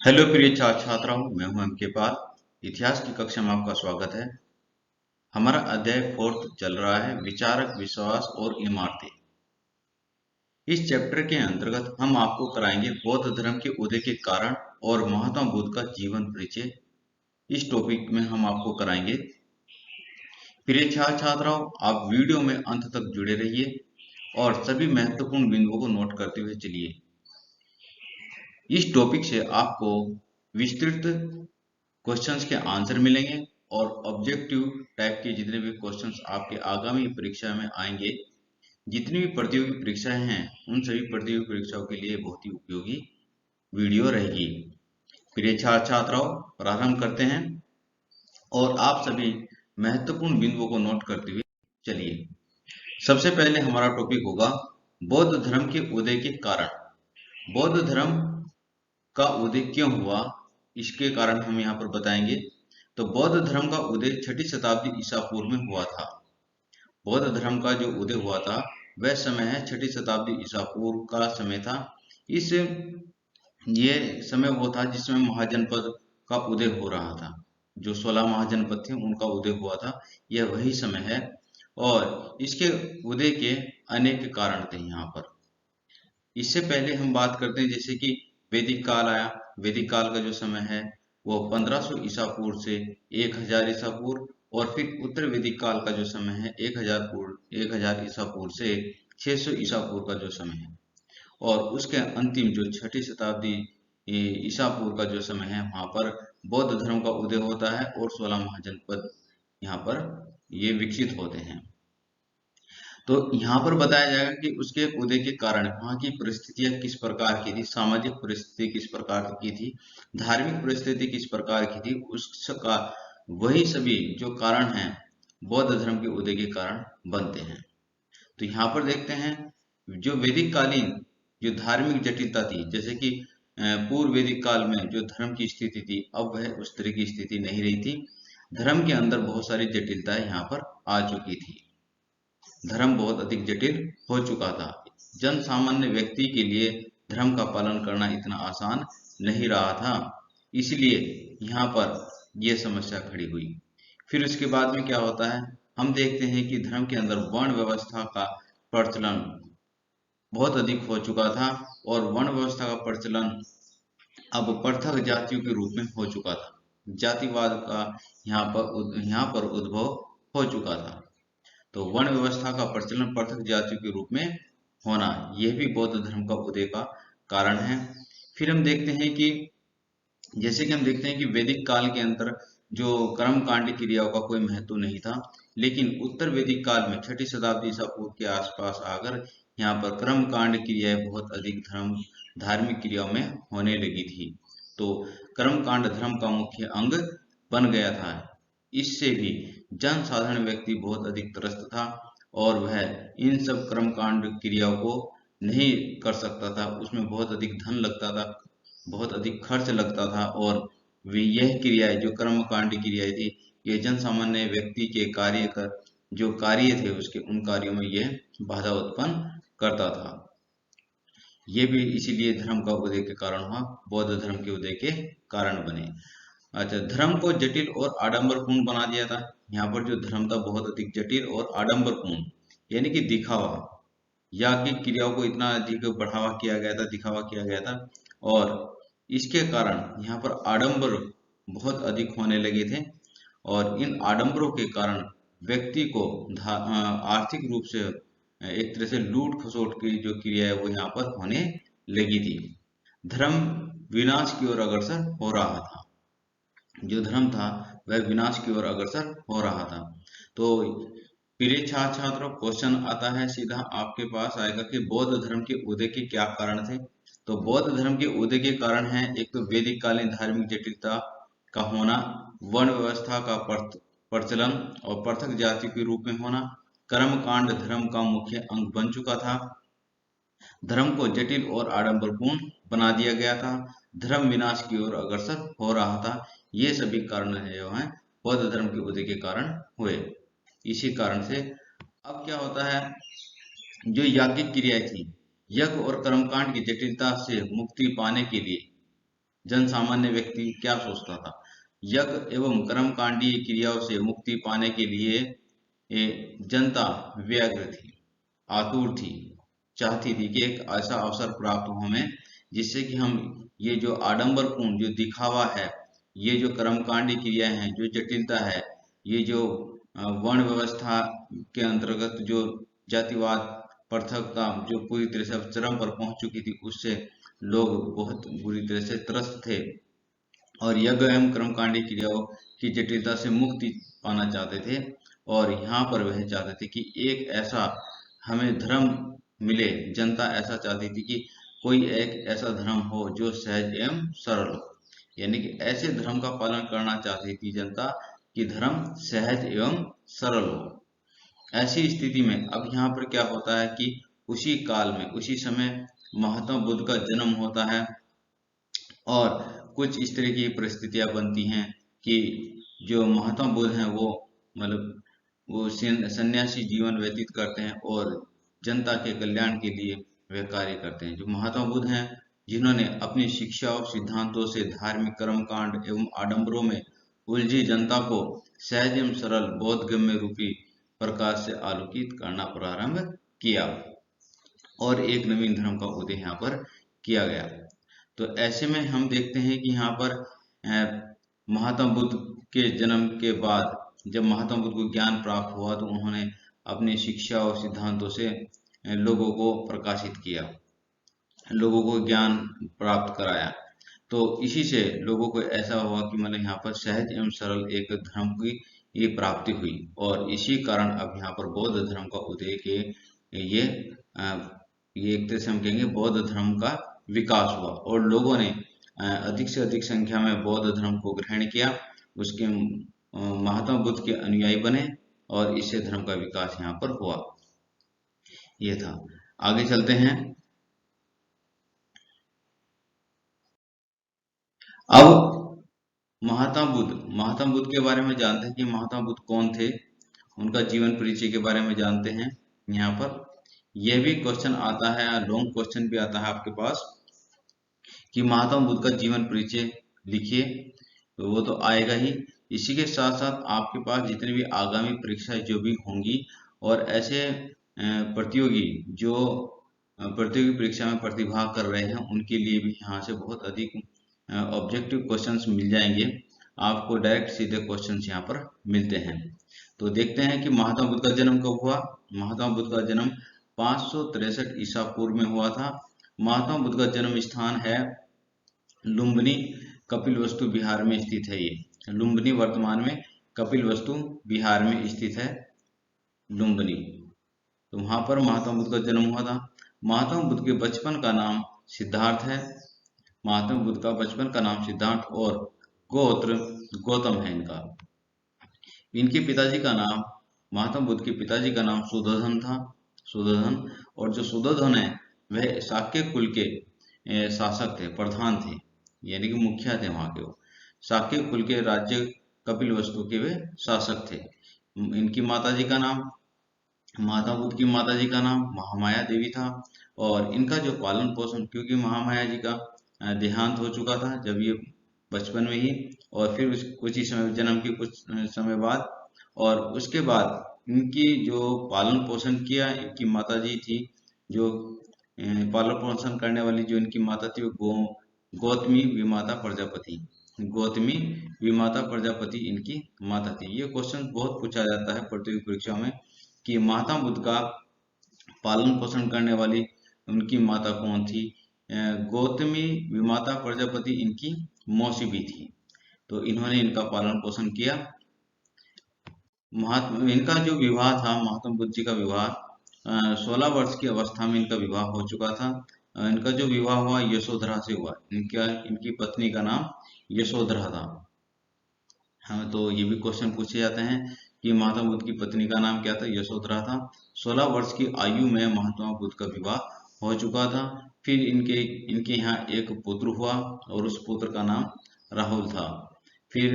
Hello प्रिय छात्राओं, मैं हूं एम के पाल। इतिहास की कक्षा में आपका स्वागत है। हमारा अध्याय 4th चल रहा है, विचारक, विश्वास और इमारतें। इस चैप्टर के अंतर्गत हम आपको कराएंगे बौद्ध धर्म के उदय के कारण और महात्मा बुद्ध का जीवन परिचय। इस टॉपिक में हम आपको कराएंगे। प्रिय छात्राओं, आप वीडियो में अंत तक जुड़े रहिए और सभी महत्वपूर्ण बिंदुओं को नोट करते हुए चलिए। इस टॉपिक से आपको विस्तृत क्वेश्चंस के आंसर मिलेंगे और ऑब्जेक्टिव टाइप के जितने भी क्वेश्चंस आपके आगामी परीक्षा में आएंगे, जितनी भी प्रतियोगी परीक्षाएं हैं, उन सभी प्रतियोगी परीक्षाओं के लिए बहुत ही उपयोगी वीडियो रहेगी। प्रिय छात्राओं, प्रारंभ करते हैं और आप सभी महत्वपूर्ण बिंदुओं को नोट करते हुए चलिए। सबसे पहले हमारा टॉपिक होगा बौद्ध धर्म के उदय के कारण। बौद्ध धर्म का उदय क्यों हुआ, इसके कारण हम यहाँ पर बताएंगे। तो बौद्ध धर्म का उदय 6ठी शताब्दी ईसा पूर्व में हुआ था। बौद्ध धर्म का जो उदय हुआ था वह समय है 6ठी शताब्दी ईसा पूर्व का समय था। ये समय वो था जिसमें महाजनपद का उदय हो रहा था। जो 16 महाजनपद थे उनका उदय हुआ था, यह वही समय है। और इसके उदय के अनेक कारण थे यहाँ पर। इससे पहले हम बात करते हैं जैसे कि वैदिक काल आया। वैदिक काल का जो समय है वो 1500 ईसा पूर्व से 1000 ईसा पूर्व, और फिर उत्तर वैदिक काल का जो समय है 1000 ईसा पूर्व से 600 ईसा पूर्व का जो समय है। और उसके अंतिम जो 6ठी शताब्दी ईसा पूर्व का जो समय है, वहां पर बौद्ध धर्म का उदय होता है और 16 महाजनपद यहाँ पर ये विकसित होते हैं। तो यहाँ पर बताया जाएगा कि उसके उदय के कारण वहाँ की परिस्थितियां किस प्रकार की थी, सामाजिक परिस्थिति किस प्रकार की थी, धार्मिक परिस्थिति किस प्रकार की थी, उसका वही सभी जो कारण हैं बौद्ध धर्म के उदय के कारण बनते हैं। तो यहाँ पर देखते हैं जो वैदिक कालीन जो धार्मिक जटिलता थी, जैसे कि पूर्व वैदिक काल में जो धर्म की स्थिति थी, अब वह उस तरह की स्थिति नहीं रही थी। धर्म के अंदर बहुत सारी जटिलताएं यहाँ पर आ चुकी थी। धर्म बहुत अधिक जटिल हो चुका था। जन सामान्य व्यक्ति के लिए धर्म का पालन करना इतना आसान नहीं रहा था, इसलिए यहाँ पर यह समस्या खड़ी हुई। फिर उसके बाद में क्या होता है, हम देखते हैं कि धर्म के अंदर वर्ण व्यवस्था का प्रचलन बहुत अधिक हो चुका था, और वर्ण व्यवस्था का प्रचलन अब पृथक जातियों के रूप में हो चुका था। जातिवाद का यहाँ पर उद्भव हो चुका था। तो वर्ण व्यवस्था का प्रचलन पृथक जातियों के रूप में होना, यह भी बौद्ध धर्म का उदय का कारण है। फिर हम देखते हैं कि जैसे कि हम देखते हैं कि वैदिक काल के अंदर जो कर्मकांड क्रियाओं का कोई महत्व नहीं था, लेकिन उत्तर वैदिक काल में 6ठी शताब्दी ईसा पूर्व के आसपास आकर यहाँ पर कर्मकांड क्रियाएं बहुत अधिक धार्मिक क्रियाओं में होने लगी थी। तो कर्मकांड धर्म का मुख्य अंग बन गया था। इससे भी जन साधारण व्यक्ति बहुत अधिक त्रस्त था और वह इन सब कर्मकांड क्रियाओं को नहीं कर सकता था। उसमें बहुत अधिक धन लगता था, बहुत अधिक खर्च लगता था, और वे यह क्रियाएं जो कर्मकांड क्रियाएं थी, ये जन सामान्य व्यक्ति के जो कार्य थे उसके उन कार्यों में यह बाधा उत्पन्न करता था। ये भी इसीलिए धर्म का उदय के कारण हुआ, बौद्ध धर्म के उदय के कारण बने। अच्छा, धर्म को जटिल और आडंबरपूर्ण बना दिया था। यहाँ पर जो धर्म था बहुत अधिक जटिल और आडंबरपूर्ण, यानी कि दिखावा, याज्ञिक क्रियाओं को इतना अधिक बढ़ावा किया गया था, दिखावा किया गया था, और इसके कारण यहाँ पर आडंबर बहुत अधिक होने लगे थे। और इन आडंबरों के कारण व्यक्ति को आर्थिक रूप से एक तरह से लूट खसोट की जो क्रिया है वो यहाँ पर होने लगी थी। धर्म विनाश की ओर अग्रसर हो रहा था। जो धर्म था वह विनाश की ओर अग्रसर हो रहा था। तो प्रिय छात्रों, क्वेश्चन आता है सीधा आपके पास आएगा कि बौद्ध धर्म के उदय के क्या कारण थे। तो बौद्ध धर्म के उदय के कारण है, एक तो वैदिक कालीन धार्मिक जटिलता का होना, वर्ण व्यवस्था का प्रचलन और पृथक जाति के रूप में होना, कर्मकांड धर्म का मुख्य अंग बन चुका था, धर्म को जटिल और आडंबरपूर्ण बना दिया गया था, धर्म विनाश की ओर अग्रसर हो रहा था। ये सभी कारण जो हैं बौद्ध धर्म के उदय के कारण हुए। इसी कारण से अब क्या होता है, जो याज्ञिक क्रियाएं थी, यज्ञ और कर्मकांड की जटिलता से मुक्ति पाने के लिए जन सामान्य व्यक्ति क्या सोचता था। यज्ञ एवं कर्मकांडीय क्रियाओं से मुक्ति पाने के लिए जनता व्यग्र थी, आतुर थी, चाहती थी कि एक ऐसा अवसर प्राप्त हो हमें, जिससे कि हम ये जो आडंबरपूर्ण जो दिखावा है, ये जो कर्मकांडी क्रियाएं हैं, जो जटिलता है, ये जो वर्ण व्यवस्था के अंतर्गत जो जातिवाद पृथकता जो पूरी तरह से अब चरम पर पहुंच चुकी थी, उससे लोग बहुत बुरी तरह से त्रस्त थे और यज्ञ एवं कर्मकांडी क्रियाओं की जटिलता से मुक्ति पाना चाहते थे। और यहाँ पर वह चाहते थे कि एक ऐसा हमें धर्म मिले, जनता ऐसा चाहती थी कि कोई एक ऐसा धर्म हो जो सहज एवं सरल हो, यानी कि ऐसे धर्म का पालन करना चाहती थी जनता कि धर्म सहज एवं सरल हो। ऐसी स्थिति में अब यहाँ पर क्या होता है कि उसी काल में उसी समय महात्मा बुद्ध का जन्म होता है और कुछ इस तरह की परिस्थितियां बनती हैं कि जो महात्मा बुद्ध हैं वो मतलब वो सन्यासी जीवन व्यतीत करते हैं और जनता के कल्याण के लिए वे कार्य करते हैं। जो महात्मा बुद्ध हैं जिन्होंने अपनी शिक्षा और सिद्धांतों से धार्मिक कर्मकांड एवं आडंबरों में उलझी जनता को सहज एवं सरल बोधगम्य रूपी प्रकाश से आलोकित करना प्रारंभ किया और एक नवीन धर्म का उदय यहाँ पर किया गया। तो ऐसे में हम देखते हैं कि यहाँ पर महात्मा बुद्ध के जन्म के बाद जब महात्मा बुद्ध को ज्ञान प्राप्त हुआ तो उन्होंने अपनी शिक्षा और सिद्धांतों से लोगों को प्रकाशित किया, लोगों को ज्ञान प्राप्त कराया। तो इसी से लोगों को ऐसा हुआ कि मतलब यहाँ पर सहज एवं सरल एक धर्म की ये प्राप्ति हुई और इसी कारण अब यहाँ पर बौद्ध धर्म का उदय के ये ये एक तरह से हम कहेंगे बौद्ध धर्म का विकास हुआ और लोगों ने अधिक से अधिक संख्या में बौद्ध धर्म को ग्रहण किया, उसके महात्मा बुद्ध के अनुयायी बने और इससे धर्म का विकास यहाँ पर हुआ। ये था। आगे चलते हैं। अब महात्मा बुद्ध के बारे में जानते हैं कि महात्मा बुद्ध कौन थे, उनका जीवन परिचय के बारे में जानते हैं। यहाँ पर यह भी क्वेश्चन आता है, लॉन्ग क्वेश्चन भी आता है आपके पास कि महात्मा बुद्ध का जीवन परिचय लिखिए, तो वो तो आएगा ही। इसी के साथ साथ आपके पास जितने भी आगामी परीक्षाएं जो भी होंगी और ऐसे प्रतियोगी जो प्रतियोगी परीक्षा में प्रतिभाग कर रहे हैं उनके लिए भी यहाँ से बहुत अधिक ऑब्जेक्टिव क्वेश्चंस मिल जाएंगे, आपको डायरेक्ट सीधे क्वेश्चंस यहाँ पर मिलते हैं। तो देखते हैं कि महात्मा बुद्ध का जन्म कब हुआ। महात्मा बुद्ध का जन्म 563 ईसा पूर्व में हुआ था। महात्मा बुद्ध का जन्म स्थान है लुम्बिनी, कपिलवस्तु बिहार में स्थित है। ये लुम्बिनी वर्तमान में कपिलवस्तु बिहार में स्थित है लुम्बिनी। तो वहां पर महात्मा बुद्ध का जन्म हुआ था। महात्मा बुद्ध के बचपन का नाम सिद्धार्थ है। महात्मा बुद्ध का बचपन का नाम सिद्धार्थ और गोत्र गौतम है इनका। इनके पिताजी का नाम महात्मा बुद्ध के पिताजी का नाम सुदोधन था, सुदोधन। और जो सुदोधन है वह शाक्य कुल के शासक थे, प्रधान थे, यानी कि मुखिया थे वहां के। वो शाक्य कुल के राज्य कपिलवस्तु के वे शासक थे। इनकी माताजी का नाम महात्मा बुद्ध की माताजी का नाम महामाया देवी था और इनका जो पालन पोषण, क्योंकि महामाया जी का देहांत हो चुका था जब ये बचपन में ही, और फिर कुछ ही समय जन्म के कुछ समय बाद, और उसके बाद इनकी जो पालन पोषण किया इनकी माताजी थी, जो पालन पोषण करने वाली जो इनकी माता थी वो गौतमी विमाता प्रजापति, गौतमी विमाता प्रजापति इनकी माता थी। ये क्वेश्चन बहुत पूछा जाता है प्रतियोगी परीक्षा में कि महात्मा बुद्ध का पालन पोषण करने वाली उनकी माता कौन थी। गौतमी विमाता प्रजापति इनकी मौसी भी थी, तो इन्होंने इनका पालन पोषण किया। इनका जो विवाह था, महात्मा बुद्ध जी का विवाह 16 वर्ष की अवस्था में इनका विवाह हो चुका था। इनका जो विवाह हुआ यशोधरा से हुआ। इनकी पत्नी का नाम यशोधरा था। हमें तो ये भी क्वेश्चन पूछे जाते हैं कि महात्मा बुद्ध की पत्नी का नाम क्या था, यशोधरा था। 16 वर्ष की आयु में महात्मा बुद्ध का विवाह हो चुका था। फिर इनके यहाँ एक पुत्र हुआ और उस पुत्र का नाम राहुल था। फिर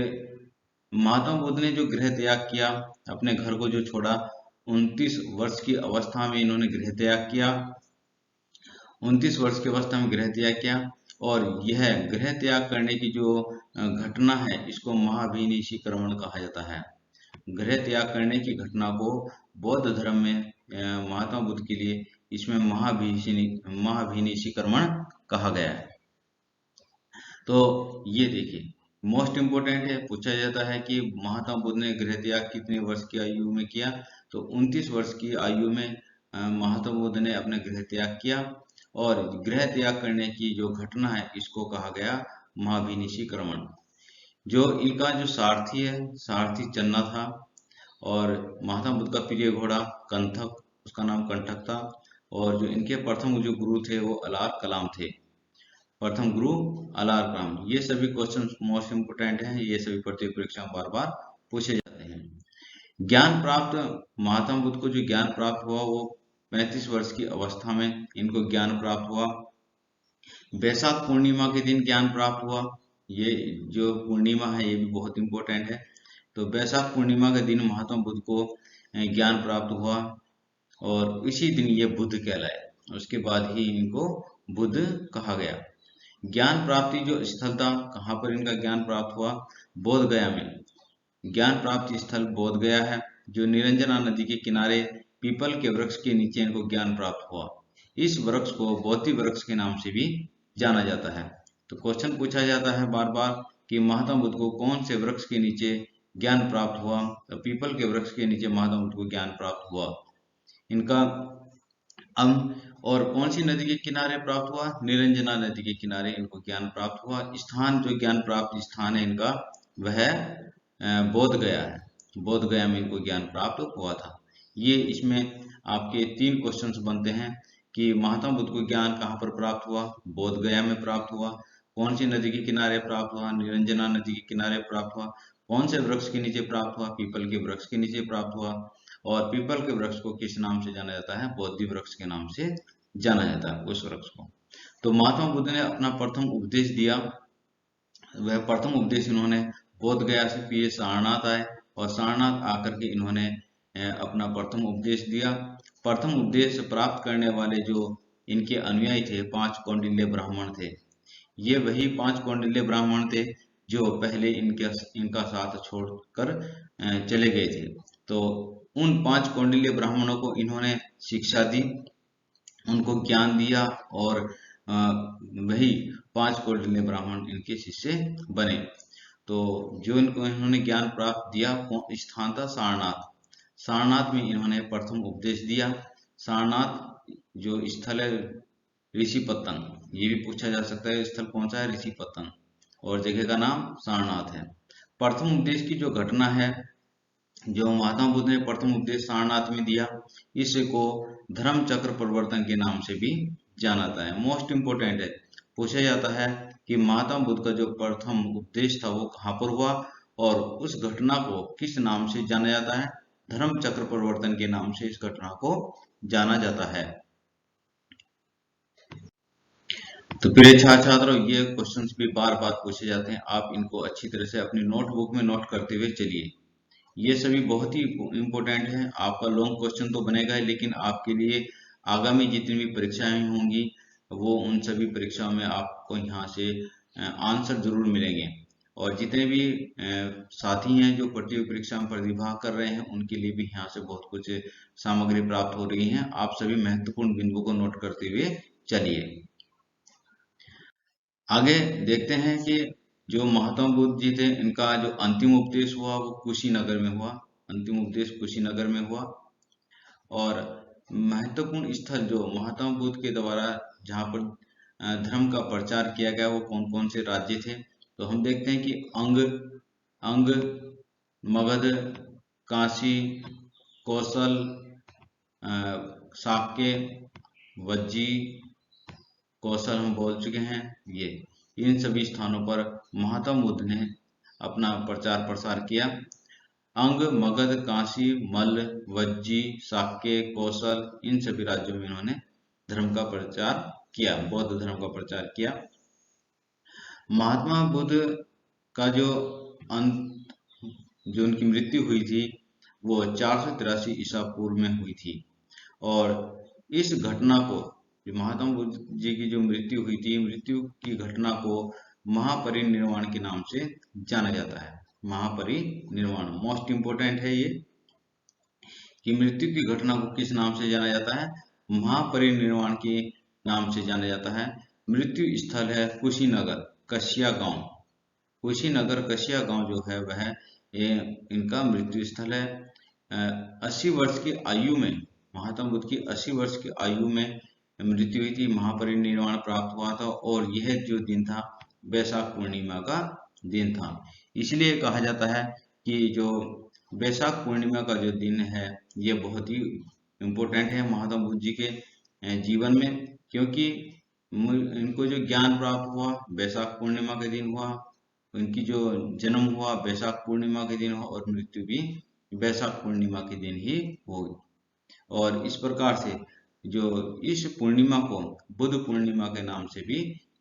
महात्मा बुद्ध ने जो गृह त्याग किया, अपने घर को जो छोड़ा, 29 वर्ष की अवस्था में इन्होंने गृह त्याग किया। 29 वर्ष की अवस्था में गृह त्याग किया और यह गृह त्याग करने की जो घटना है इसको महाभिनिशीकरण कहा जाता है। गृह त्याग करने की घटना को बौद्ध धर्म में महात्मा बुद्ध के लिए इसमें महाभिनिशीकरण कहा गया है। तो ये देखिए मोस्ट इम्पोर्टेंट है, पूछा जाता है कि महात्मा बुद्ध ने गृह त्याग कितने वर्ष की आयु में किया, तो 29 वर्ष की आयु में महात्मा बुद्ध ने अपने गृह त्याग किया। और गृह त्याग करने की जो घटना है इसको कहा गया महाभिनिशीकरण। जो इनका जो सारथी है, सारथी चन्ना था, और महात्मा बुद्ध का प्रिय घोड़ा कंथक, उसका नाम कंठक था। और जो इनके प्रथम जो गुरु थे वो अलार कलाम थे, प्रथम गुरु अलार कलाम। ये सभी क्वेश्चन मोस्ट इम्पोर्टेंट हैं, ये सभी प्रतियोगी परीक्षा में बार बार पूछे जाते हैं। ज्ञान प्राप्त, महात्मा बुद्ध को जो ज्ञान प्राप्त हुआ वो 35 वर्ष की अवस्था में इनको ज्ञान प्राप्त हुआ। वैशाख पूर्णिमा के दिन ज्ञान प्राप्त हुआ। ये जो पूर्णिमा है ये भी बहुत इंपॉर्टेंट है। तो वैशाख पूर्णिमा के दिन महात्मा बुद्ध को ज्ञान प्राप्त हुआ और इसी दिन ये बुद्ध कहलाए। उसके बाद ही इनको बुद्ध कहा गया। ज्ञान प्राप्ति जो स्थल था, कहाँ पर इनका ज्ञान प्राप्त हुआ, बोध गया में। ज्ञान प्राप्ति स्थल बोध गया है, जो निरंजना नदी के किनारे पीपल के वृक्ष के नीचे इनको ज्ञान प्राप्त हुआ। इस वृक्ष को बोधि वृक्ष के नाम से भी जाना जाता है। तो क्वेश्चन पूछा जाता है बार बार कि महात्मा बुद्ध को कौन से वृक्ष के नीचे ज्ञान प्राप्त हुआ, तो पीपल के वृक्ष के नीचे महात्मा बुद्ध को ज्ञान प्राप्त हुआ। इनका और कौन सी नदी के किनारे प्राप्त हुआ, निरंजना नदी के किनारे इनको ज्ञान प्राप्त हुआ। स्थान जो ज्ञान प्राप्त स्थान है इनका वह बोध गया है, बोध गया में इनको ज्ञान प्राप्त हुआ था। ये इसमें आपके 3 क्वेश्चंस बनते हैं कि महात्मा बुद्ध को ज्ञान कहाँ पर प्राप्त हुआ, बोध गया में प्राप्त हुआ, कौन सी नदी के किनारे प्राप्त हुआ, निरंजना नदी के किनारे प्राप्त हुआ, कौन से वृक्ष के नीचे प्राप्त हुआ, पीपल के वृक्ष के नीचे प्राप्त हुआ, और पीपल के वृक्ष को किस नाम से जाना जाता है, बोधि वृक्ष के नाम से जाना जाता है उस वृक्ष को। तो महात्मा बुद्ध ने अपना प्रथम उपदेश दिया, वह प्रथम उपदेश इन्होंने बोध गया से फिर सारनाथ आए और सारनाथ आकर के इन्होंने अपना प्रथम उपदेश दिया। प्रथम उपदेश प्राप्त करने वाले जो इनके अनुयायी थे 5 कौंडिल्य ब्राह्मण थे। ये वही 5 कौंडिल्य ब्राह्मण थे जो पहले इनका साथ छोड़कर चले गए थे। तो उन 5 कौंडिल्य ब्राह्मणों को इन्होंने शिक्षा दी, उनको ज्ञान दिया और वही 5 कौंडिल्य ब्राह्मण इनके शिष्य बने। तो जो इनको इन्होंने ज्ञान प्राप्त दिया स्थान था सारनाथ। सारनाथ में इन्होंने प्रथम उपदेश दिया। सारनाथ जो स्थल है ऋषिपत्तन, ये भी पूछा जा सकता है स्थल कौन सा है, ऋषिपत्तन, और जगह का नाम सारनाथ है। प्रथम उपदेश की जो घटना है, जो महात्मा बुद्ध ने प्रथम उपदेश सारनाथ में दिया, इसको धर्म चक्र परिवर्तन के नाम से भी जाना जाता है। मोस्ट इम्पोर्टेंट है, पूछा जाता है कि महात्मा बुद्ध का जो प्रथम उपदेश था वो कहाँ पर हुआ और उस घटना को किस नाम से जाना जाता है, धर्म चक्र परिवर्तन के नाम से इस घटना को जाना जाता है। तो प्रिय छात्रों, ये क्वेश्चंस भी बार बार पूछे जाते हैं, आप इनको अच्छी तरह से अपनी नोटबुक में नोट करते हुए चलिए। ये सभी बहुत ही इम्पोर्टेंट है। आपका लॉन्ग क्वेश्चन तो बनेगा ही, लेकिन आपके लिए आगामी जितनी भी परीक्षाएं होंगी वो उन सभी परीक्षाओं में आपको यहाँ से आंसर जरूर मिलेंगे। और जितने भी साथी हैं जो प्रतियोगी परीक्षा में प्रतिभाग कर रहे हैं उनके लिए भी यहाँ से बहुत कुछ सामग्री प्राप्त हो रही है। आप सभी महत्वपूर्ण बिंदु को नोट करते हुए चलिए। आगे देखते हैं कि जो महात्मा बुद्ध जी थे इनका जो अंतिम उपदेश हुआ वो कुशीनगर में हुआ। अंतिम उपदेश कुशीनगर में हुआ। और महत्वपूर्ण स्थल जो महात्मा बुद्ध के द्वारा जहाँ पर धर्म का प्रचार किया गया वो कौन कौन से राज्य थे, तो हम देखते हैं कि अंग, मगध, काशी, कौशल, शाक्य, वज्जी, कौशल हम बोल चुके हैं। ये इन सभी स्थानों पर महात्मा बुद्ध ने अपना प्रचार प्रसार किया। अंग, मगध, काशी, मल्ल, वज्जी, शाक्य, कौशल, इन सभी राज्यों में इन्होंने धर्म का प्रचार किया, बौद्ध धर्म का प्रचार किया। महात्मा बुद्ध का जो उनकी मृत्यु हुई थी वो 483 ईसा पूर्व में हुई थी। और इस घटना को जो महात्मा बुद्ध जी की जो मृत्यु हुई थी, मृत्यु की घटना को महापरिनिर्वाण के नाम से जाना जाता है। महापरिनिर्वाण मोस्ट इंपोर्टेंट है ये, कि मृत्यु की घटना को किस नाम से जाना जाता है? महापरिनिर्वाण के नाम से जाना जाता है। मृत्यु स्थल है कुशीनगर, कसिया गांव। कुशीनगर कसिया गांव जो है वह ये इनका मृत्यु स्थल है। 80 वर्ष की आयु में, महात्मा बुद्ध की 80 वर्ष की आयु में मृत्यु हुई थी, महापरिनिर्वाण प्राप्त हुआ था, और यह जो दिन था वैशाख पूर्णिमा का दिन था। इसलिए कहा जाता है कि जो वैशाख पूर्णिमा का जो दिन है ये बहुत ही इम्पोर्टेंट है महात्मा बुद्ध जी के जीवन में, क्योंकि इनको जो ज्ञान प्राप्त हुआ वैशाख पूर्णिमा के दिन हुआ, उनकी जो जन्म हुआ वैशाख पूर्णिमा के दिन हुआ, और मृत्यु भी वैशाख पूर्णिमा के दिन ही हुई। और इस प्रकार से जो इस पूर्णिमा को बुद्ध पूर्णिमा के नाम से भी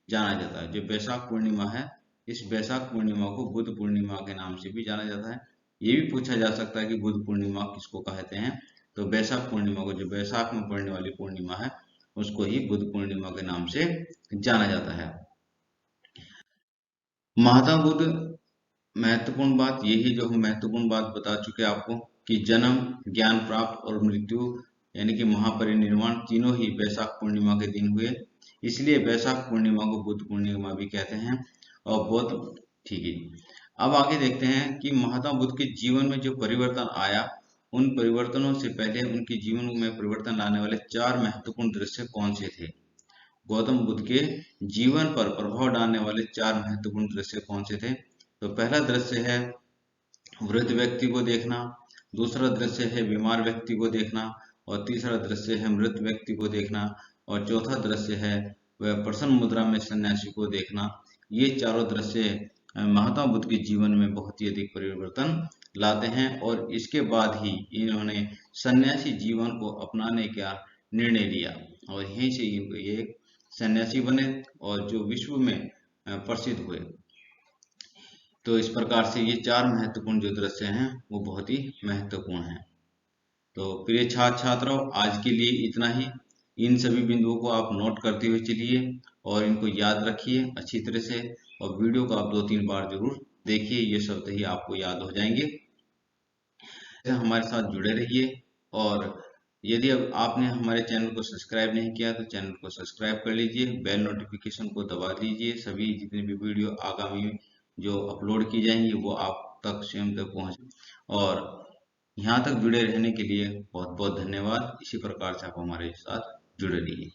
जाना जाता है। जो वैशाख पूर्णिमा है, इस वैशाख पूर्णिमा को बुद्ध पूर्णिमा के नाम से भी जाना जाता है। ये भी पूछा जा सकता है कि बुद्ध पूर्णिमा किसको कहते हैं, तो वैशाख पूर्णिमा को, जो वैशाख में पड़ने वाली पूर्णिमा है, उसको ही बुद्ध पूर्णिमा के नाम से जाना जाता है। महात्मा बुद्ध, महत्वपूर्ण बात यही जो हम महत्वपूर्ण बात बता चुके आपको, कि जन्म, ज्ञान प्राप्त और मृत्यु यानी कि महापरिनिर्वाण तीनों ही वैशाख पूर्णिमा के दिन हुए, इसलिए वैशाख पूर्णिमा को बुद्ध पूर्णिमा भी कहते हैं। और बहुत ठीक है, अब आगे देखते हैं कि महात्मा बुद्ध के जीवन में जो परिवर्तन आया, उन परिवर्तनों से पहले उनके जीवन में परिवर्तन लाने वाले 4 महत्वपूर्ण दृश्य कौन से थे? गौतम बुद्ध के जीवन पर प्रभाव डालने वाले 4 महत्वपूर्ण दृश्य कौन से थे? तो पहला दृश्य है वृद्ध व्यक्ति को देखना, दूसरा दृश्य है बीमार व्यक्ति को देखना, और तीसरा दृश्य है मृत व्यक्ति को देखना, और चौथा दृश्य है वह प्रसन्न मुद्रा में सन्यासी को देखना। ये चारों दृश्य महात्मा बुद्ध के जीवन में बहुत ही अधिक परिवर्तन लाते हैं, और इसके बाद ही इन्होंने सन्यासी जीवन को अपनाने का निर्णय लिया, और यहीं से ये सन्यासी बने और जो विश्व में प्रसिद्ध हुए। तो इस प्रकार से ये 4 महत्वपूर्ण जो दृश्य हैं वो बहुत ही महत्वपूर्ण हैं। तो प्रिय छात्र छात्राओं, आज के लिए इतना ही। इन सभी बिंदुओं को आप नोट करते हुए चलिए और इनको याद रखिए अच्छी तरह से, और वीडियो को आप 2-3 बार जरूर देखिए, ये शब्द ही आपको याद हो जाएंगे। हमारे साथ जुड़े रहिए, और यदि अब आपने हमारे चैनल को सब्सक्राइब नहीं किया तो चैनल को सब्सक्राइब कर लीजिए, बेल नोटिफिकेशन को दबा दीजिए। सभी जितने भी वीडियो आगामी जो अपलोड की जाएंगी वो आप तक स्वयं तक पहुंचे। और यहाँ तक जुड़े रहने के लिए बहुत बहुत धन्यवाद। इसी प्रकार से आप हमारे साथ जुड़े रहिए।